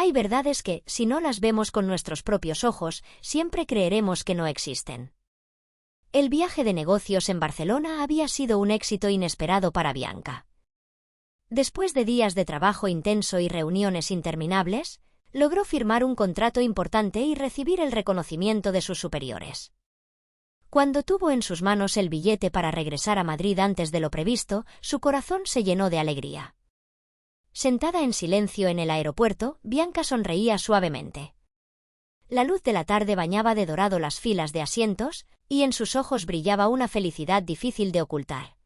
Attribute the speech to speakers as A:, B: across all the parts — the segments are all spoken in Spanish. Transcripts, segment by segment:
A: Hay verdades que, si no las vemos con nuestros propios ojos, siempre creeremos que no existen. El viaje de negocios en Barcelona había sido un éxito inesperado para Bianca. Después de días de trabajo intenso y reuniones interminables, logró firmar un contrato importante y recibir el reconocimiento de sus superiores. Cuando tuvo en sus manos el billete para regresar a Madrid antes de lo previsto, su corazón se llenó de alegría. Sentada en silencio en el aeropuerto, Bianca sonreía suavemente. La luz de la tarde bañaba de dorado las filas de asientos, y en sus ojos brillaba una felicidad difícil de ocultar.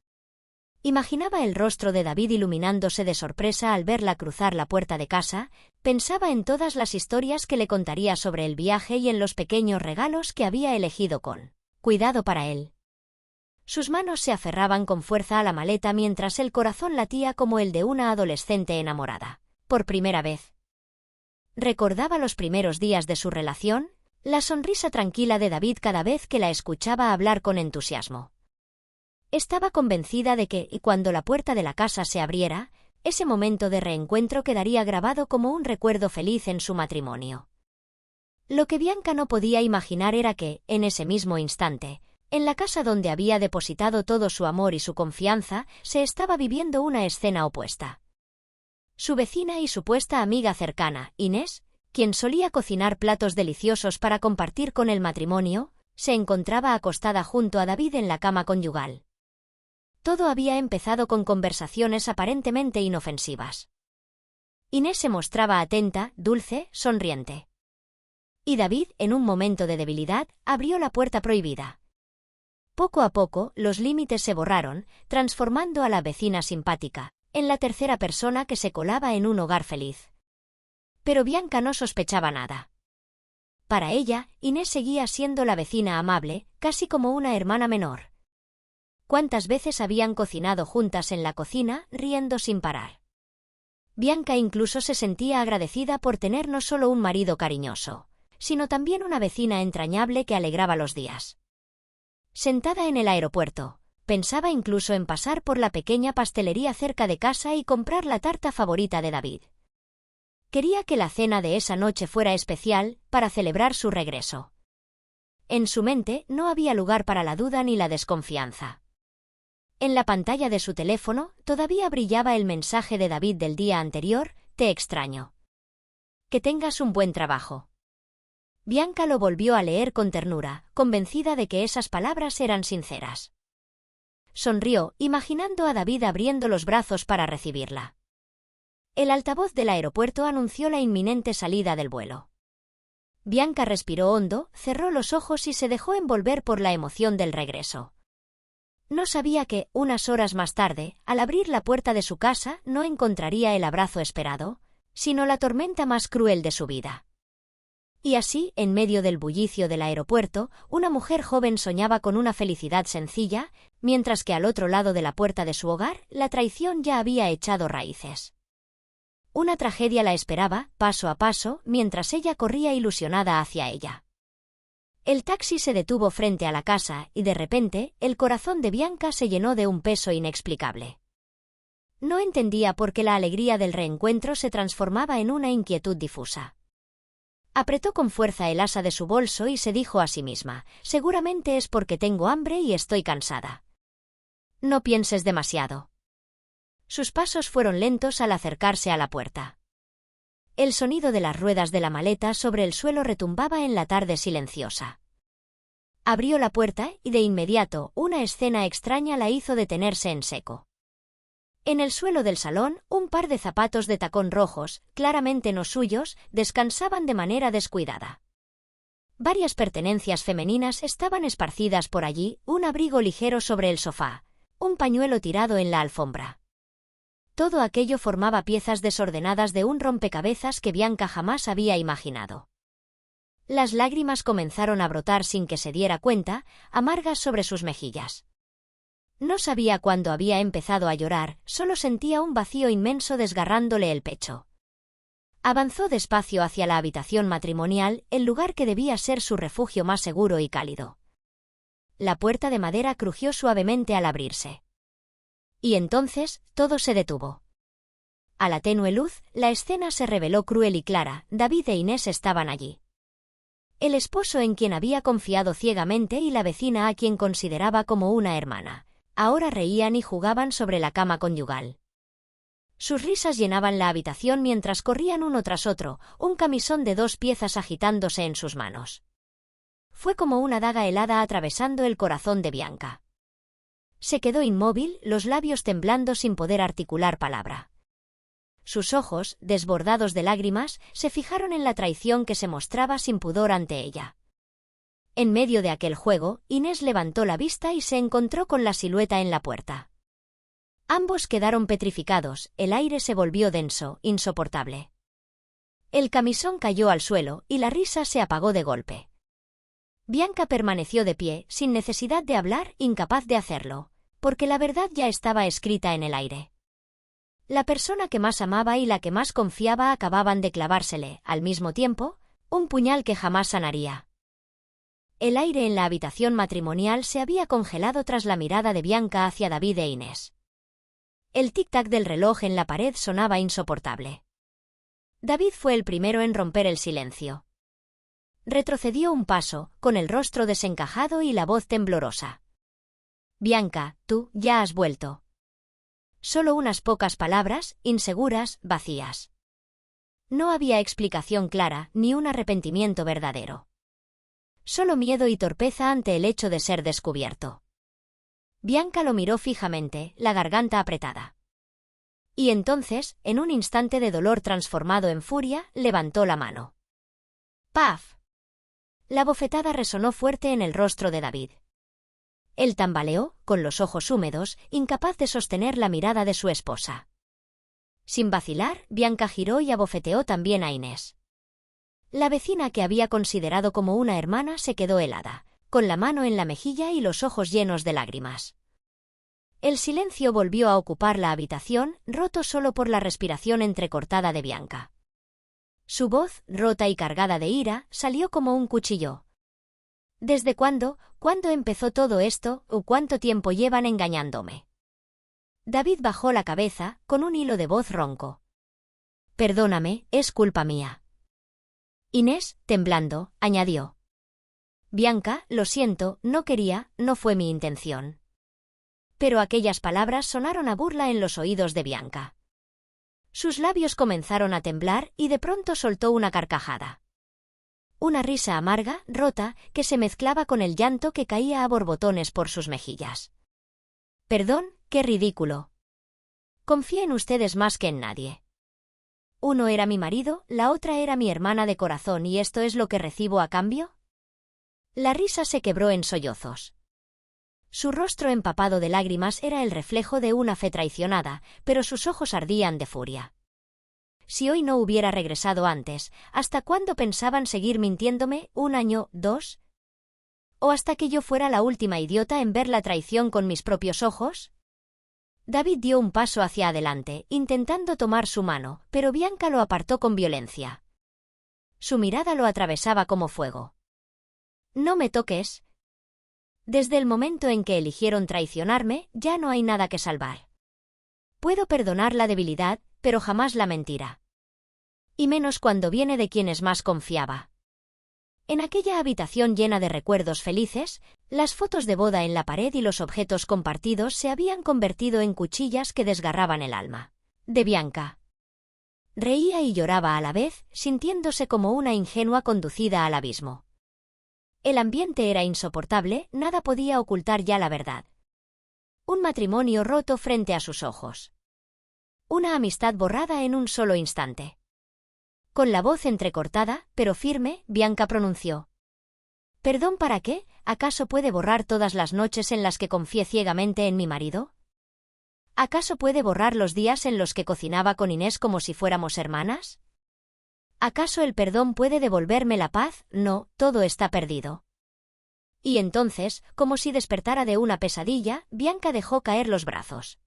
A: Imaginaba el rostro de David iluminándose de sorpresa al verla cruzar la puerta de casa, pensaba en todas las historias que le contaría sobre el viaje y en los pequeños regalos que había elegido con cuidado para él. Sus manos se aferraban con fuerza a la maleta mientras el corazón latía como el de una adolescente enamorada. Por primera vez. Recordaba los primeros días de su relación, la sonrisa tranquila de David cada vez que la escuchaba hablar con entusiasmo. Estaba convencida de que, cuando la puerta de la casa se abriera, ese momento de reencuentro quedaría grabado como un recuerdo feliz en su matrimonio. Lo que Bianca no podía imaginar era que, en ese mismo instante, en la casa donde había depositado todo su amor y su confianza, se estaba viviendo una escena opuesta. Su vecina y supuesta amiga cercana, Inés, quien solía cocinar platos deliciosos para compartir con el matrimonio, se encontraba acostada junto a David en la cama conyugal. Todo había empezado con conversaciones aparentemente inofensivas. Inés se mostraba atenta, dulce, sonriente. Y David, en un momento de debilidad, abrió la puerta prohibida. Poco a poco, los límites se borraron, transformando a la vecina simpática en la tercera persona que se colaba en un hogar feliz. Pero Bianca no sospechaba nada. Para ella, Inés seguía siendo la vecina amable, casi como una hermana menor. ¿Cuántas veces habían cocinado juntas en la cocina, riendo sin parar? Bianca incluso se sentía agradecida por tener no solo un marido cariñoso, sino también una vecina entrañable que alegraba los días. Sentada en el aeropuerto, pensaba incluso en pasar por la pequeña pastelería cerca de casa y comprar la tarta favorita de David. Quería que la cena de esa noche fuera especial, para celebrar su regreso. En su mente no había lugar para la duda ni la desconfianza. En la pantalla de su teléfono todavía brillaba el mensaje de David del día anterior: «Te extraño. Que tengas un buen trabajo». Bianca lo volvió a leer con ternura, convencida de que esas palabras eran sinceras. Sonrió, imaginando a David abriendo los brazos para recibirla. El altavoz del aeropuerto anunció la inminente salida del vuelo. Bianca respiró hondo, cerró los ojos y se dejó envolver por la emoción del regreso. No sabía que, unas horas más tarde, al abrir la puerta de su casa, no encontraría el abrazo esperado, sino la tormenta más cruel de su vida. Y así, en medio del bullicio del aeropuerto, una mujer joven soñaba con una felicidad sencilla, mientras que al otro lado de la puerta de su hogar, la traición ya había echado raíces. Una tragedia la esperaba, paso a paso, mientras ella corría ilusionada hacia ella. El taxi se detuvo frente a la casa y de repente, el corazón de Bianca se llenó de un peso inexplicable. No entendía por qué la alegría del reencuentro se transformaba en una inquietud difusa. Apretó con fuerza el asa de su bolso y se dijo a sí misma: «Seguramente es porque tengo hambre y estoy cansada». «No pienses demasiado». Sus pasos fueron lentos al acercarse a la puerta. El sonido de las ruedas de la maleta sobre el suelo retumbaba en la tarde silenciosa. Abrió la puerta y de inmediato una escena extraña la hizo detenerse en seco. En el suelo del salón, un par de zapatos de tacón rojos, claramente no suyos, descansaban de manera descuidada. Varias pertenencias femeninas estaban esparcidas por allí, un abrigo ligero sobre el sofá, un pañuelo tirado en la alfombra. Todo aquello formaba piezas desordenadas de un rompecabezas que Bianca jamás había imaginado. Las lágrimas comenzaron a brotar sin que se diera cuenta, amargas sobre sus mejillas. No sabía cuándo había empezado a llorar, solo sentía un vacío inmenso desgarrándole el pecho. Avanzó despacio hacia la habitación matrimonial, el lugar que debía ser su refugio más seguro y cálido. La puerta de madera crujió suavemente al abrirse. Y entonces, todo se detuvo. A la tenue luz, la escena se reveló cruel y clara. David e Inés estaban allí. El esposo en quien había confiado ciegamente y la vecina a quien consideraba como una hermana. Ahora reían y jugaban sobre la cama conyugal. Sus risas llenaban la habitación mientras corrían uno tras otro, un camisón de 2 piezas agitándose en sus manos. Fue como una daga helada atravesando el corazón de Bianca. Se quedó inmóvil, los labios temblando sin poder articular palabra. Sus ojos, desbordados de lágrimas, se fijaron en la traición que se mostraba sin pudor ante ella. En medio de aquel juego, Inés levantó la vista y se encontró con la silueta en la puerta. Ambos quedaron petrificados, el aire se volvió denso, insoportable. El camisón cayó al suelo y la risa se apagó de golpe. Bianca permaneció de pie, sin necesidad de hablar, incapaz de hacerlo, porque la verdad ya estaba escrita en el aire. La persona que más amaba y la que más confiaba acababan de clavársele, al mismo tiempo, un puñal que jamás sanaría. El aire en la habitación matrimonial se había congelado tras la mirada de Bianca hacia David e Inés. El tic-tac del reloj en la pared sonaba insoportable. David fue el primero en romper el silencio. Retrocedió un paso, con el rostro desencajado y la voz temblorosa. «Bianca, tú ya has vuelto». Solo unas pocas palabras, inseguras, vacías. No había explicación clara, ni un arrepentimiento verdadero. Solo miedo y torpeza ante el hecho de ser descubierto. Bianca lo miró fijamente, la garganta apretada. Y entonces, en un instante de dolor transformado en furia, levantó la mano. ¡Paf! La bofetada resonó fuerte en el rostro de David. Él tambaleó, con los ojos húmedos, incapaz de sostener la mirada de su esposa. Sin vacilar, Bianca giró y abofeteó también a Inés. La vecina que había considerado como una hermana se quedó helada, con la mano en la mejilla y los ojos llenos de lágrimas. El silencio volvió a ocupar la habitación, roto solo por la respiración entrecortada de Bianca. Su voz, rota y cargada de ira, salió como un cuchillo. ¿Desde cuándo empezó todo esto, o cuánto tiempo llevan engañándome? David bajó la cabeza, con un hilo de voz ronco. Perdóname, es culpa mía. Inés, temblando, añadió. Bianca, lo siento, no quería, no fue mi intención. Pero aquellas palabras sonaron a burla en los oídos de Bianca. Sus labios comenzaron a temblar y de pronto soltó una carcajada. Una risa amarga, rota, que se mezclaba con el llanto que caía a borbotones por sus mejillas. Perdón, qué ridículo. Confié en ustedes más que en nadie. Uno era mi marido, la otra era mi hermana de corazón y ¿esto es lo que recibo a cambio? La risa se quebró en sollozos. Su rostro empapado de lágrimas era el reflejo de una fe traicionada, pero sus ojos ardían de furia. Si hoy no hubiera regresado antes, ¿hasta cuándo pensaban seguir mintiéndome? ¿1 año, 2? ¿O hasta que yo fuera la última idiota en ver la traición con mis propios ojos? David dio un paso hacia adelante, intentando tomar su mano, pero Bianca lo apartó con violencia. Su mirada lo atravesaba como fuego. «No me toques». Desde el momento en que eligieron traicionarme, ya no hay nada que salvar. Puedo perdonar la debilidad, pero jamás la mentira. Y menos cuando viene de quienes más confiaba. En aquella habitación llena de recuerdos felices, las fotos de boda en la pared y los objetos compartidos se habían convertido en cuchillas que desgarraban el alma. De Bianca. Reía y lloraba a la vez, sintiéndose como una ingenua conducida al abismo. El ambiente era insoportable, nada podía ocultar ya la verdad. Un matrimonio roto frente a sus ojos. Una amistad borrada en un solo instante. Con la voz entrecortada, pero firme, Bianca pronunció. ¿Perdón para qué? ¿Acaso puede borrar todas las noches en las que confié ciegamente en mi marido? ¿Acaso puede borrar los días en los que cocinaba con Inés como si fuéramos hermanas? ¿Acaso el perdón puede devolverme la paz? No, todo está perdido. Y entonces, como si despertara de una pesadilla, Bianca dejó caer los brazos.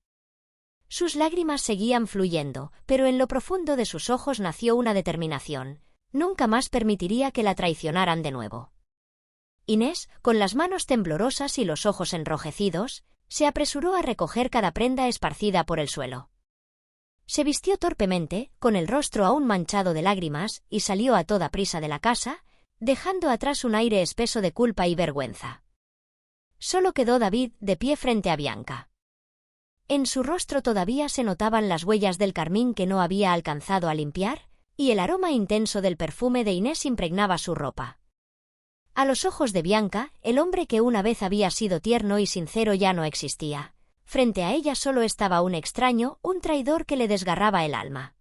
A: Sus lágrimas seguían fluyendo, pero en lo profundo de sus ojos nació una determinación. Nunca más permitiría que la traicionaran de nuevo. Inés, con las manos temblorosas y los ojos enrojecidos, se apresuró a recoger cada prenda esparcida por el suelo. Se vistió torpemente, con el rostro aún manchado de lágrimas, y salió a toda prisa de la casa, dejando atrás un aire espeso de culpa y vergüenza. Solo quedó David de pie frente a Bianca. En su rostro todavía se notaban las huellas del carmín que no había alcanzado a limpiar, y el aroma intenso del perfume de Inés impregnaba su ropa. A los ojos de Bianca, el hombre que una vez había sido tierno y sincero ya no existía. Frente a ella solo estaba un extraño, un traidor que le desgarraba el alma.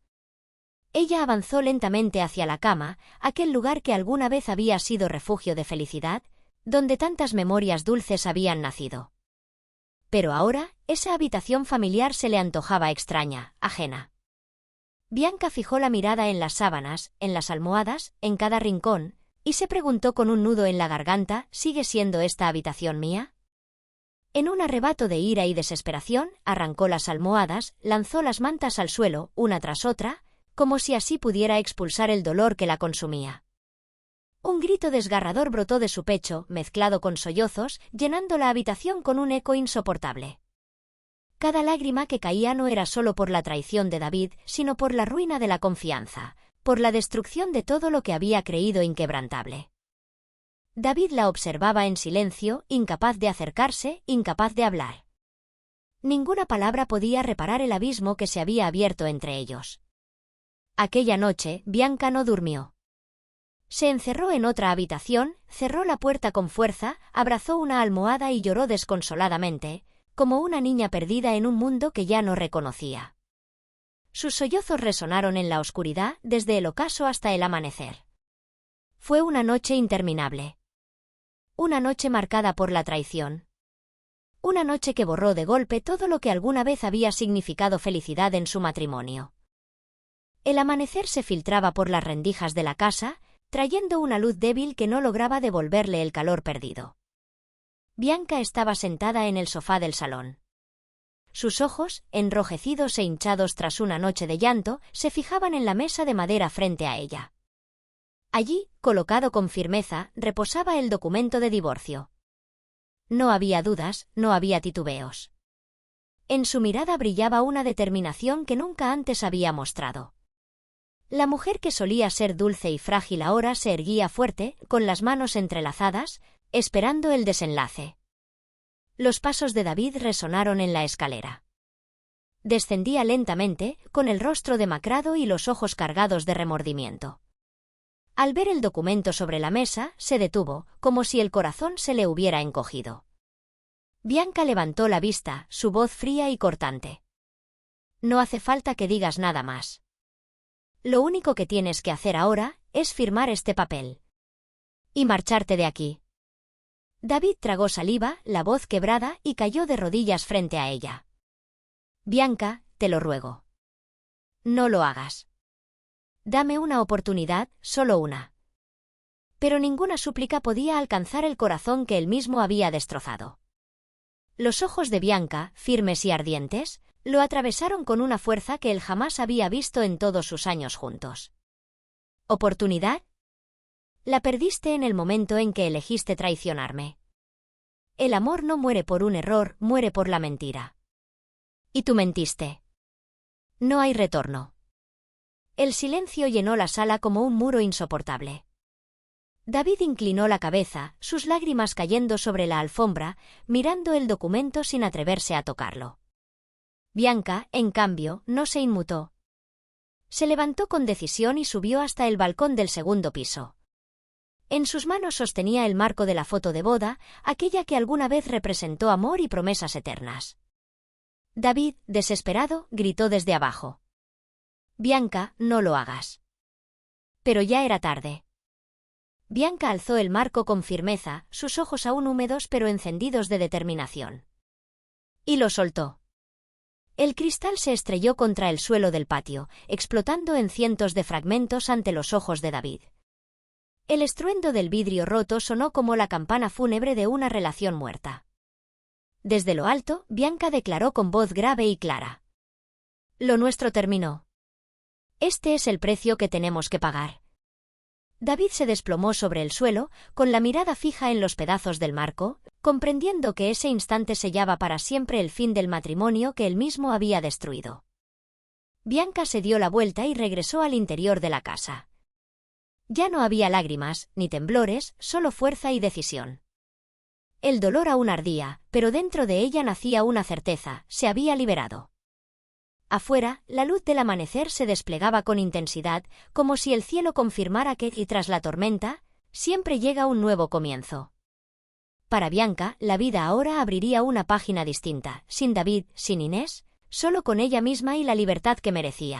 A: Ella avanzó lentamente hacia la cama, aquel lugar que alguna vez había sido refugio de felicidad, donde tantas memorias dulces habían nacido. Pero ahora, esa habitación familiar se le antojaba extraña, ajena. Bianca fijó la mirada en las sábanas, en las almohadas, en cada rincón, y se preguntó con un nudo en la garganta, ¿sigue siendo esta habitación mía? En un arrebato de ira y desesperación, arrancó las almohadas, lanzó las mantas al suelo, una tras otra, como si así pudiera expulsar el dolor que la consumía. Un grito desgarrador brotó de su pecho, mezclado con sollozos, llenando la habitación con un eco insoportable. Cada lágrima que caía no era solo por la traición de David, sino por la ruina de la confianza, por la destrucción de todo lo que había creído inquebrantable. David la observaba en silencio, incapaz de acercarse, incapaz de hablar. Ninguna palabra podía reparar el abismo que se había abierto entre ellos. Aquella noche, Bianca no durmió. Se encerró en otra habitación, cerró la puerta con fuerza, abrazó una almohada y lloró desconsoladamente, como una niña perdida en un mundo que ya no reconocía. Sus sollozos resonaron en la oscuridad, desde el ocaso hasta el amanecer. Fue una noche interminable. Una noche marcada por la traición. Una noche que borró de golpe todo lo que alguna vez había significado felicidad en su matrimonio. El amanecer se filtraba por las rendijas de la casa, trayendo una luz débil que no lograba devolverle el calor perdido. Bianca estaba sentada en el sofá del salón. Sus ojos, enrojecidos e hinchados tras una noche de llanto, se fijaban en la mesa de madera frente a ella. Allí, colocado con firmeza, reposaba el documento de divorcio. No había dudas, no había titubeos. En su mirada brillaba una determinación que nunca antes había mostrado. La mujer que solía ser dulce y frágil ahora se erguía fuerte, con las manos entrelazadas, esperando el desenlace. Los pasos de David resonaron en la escalera. Descendía lentamente, con el rostro demacrado y los ojos cargados de remordimiento. Al ver el documento sobre la mesa, se detuvo, como si el corazón se le hubiera encogido. Bianca levantó la vista, su voz fría y cortante. No hace falta que digas nada más. Lo único que tienes que hacer ahora es firmar este papel. Y marcharte de aquí. David tragó saliva, la voz quebrada, y cayó de rodillas frente a ella. Bianca, te lo ruego. No lo hagas. Dame una oportunidad, solo una. Pero ninguna súplica podía alcanzar el corazón que él mismo había destrozado. Los ojos de Bianca, firmes y ardientes, lo atravesaron con una fuerza que él jamás había visto en todos sus años juntos. ¿Oportunidad? La perdiste en el momento en que elegiste traicionarme. El amor no muere por un error, muere por la mentira. Y tú mentiste. No hay retorno. El silencio llenó la sala como un muro insoportable. David inclinó la cabeza, sus lágrimas cayendo sobre la alfombra, mirando el documento sin atreverse a tocarlo. Bianca, en cambio, no se inmutó. Se levantó con decisión y subió hasta el balcón del segundo piso. En sus manos sostenía el marco de la foto de boda, aquella que alguna vez representó amor y promesas eternas. David, desesperado, gritó desde abajo. Bianca, no lo hagas. Pero ya era tarde. Bianca alzó el marco con firmeza, sus ojos aún húmedos pero encendidos de determinación. Y lo soltó. El cristal se estrelló contra el suelo del patio, explotando en cientos de fragmentos ante los ojos de David. El estruendo del vidrio roto sonó como la campana fúnebre de una relación muerta. Desde lo alto, Bianca declaró con voz grave y clara. Lo nuestro terminó. Este es el precio que tenemos que pagar. David se desplomó sobre el suelo, con la mirada fija en los pedazos del marco, comprendiendo que ese instante sellaba para siempre el fin del matrimonio que él mismo había destruido. Bianca se dio la vuelta y regresó al interior de la casa. Ya no había lágrimas, ni temblores, solo fuerza y decisión. El dolor aún ardía, pero dentro de ella nacía una certeza: se había liberado. Afuera, la luz del amanecer se desplegaba con intensidad, como si el cielo confirmara que, y tras la tormenta, siempre llega un nuevo comienzo. Para Bianca, la vida ahora abriría una página distinta, sin David, sin Inés, solo con ella misma y la libertad que merecía.